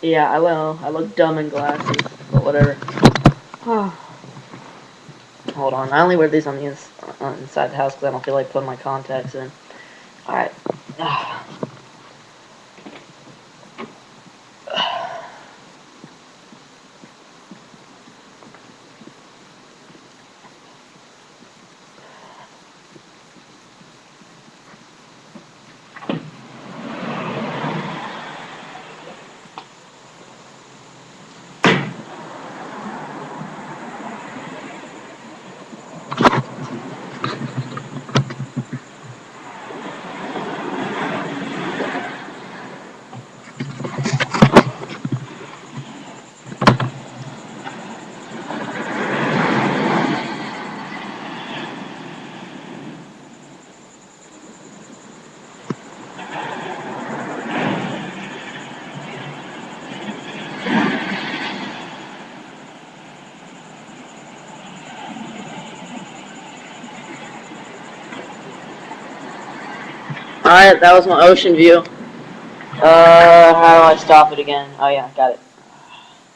Yeah, I look dumb in glasses, but whatever. Hold on, I only wear these on the inside the house because I don't feel like putting my contacts in. Alright. Alright, that was my ocean view. How do I stop it again? Oh yeah, got it.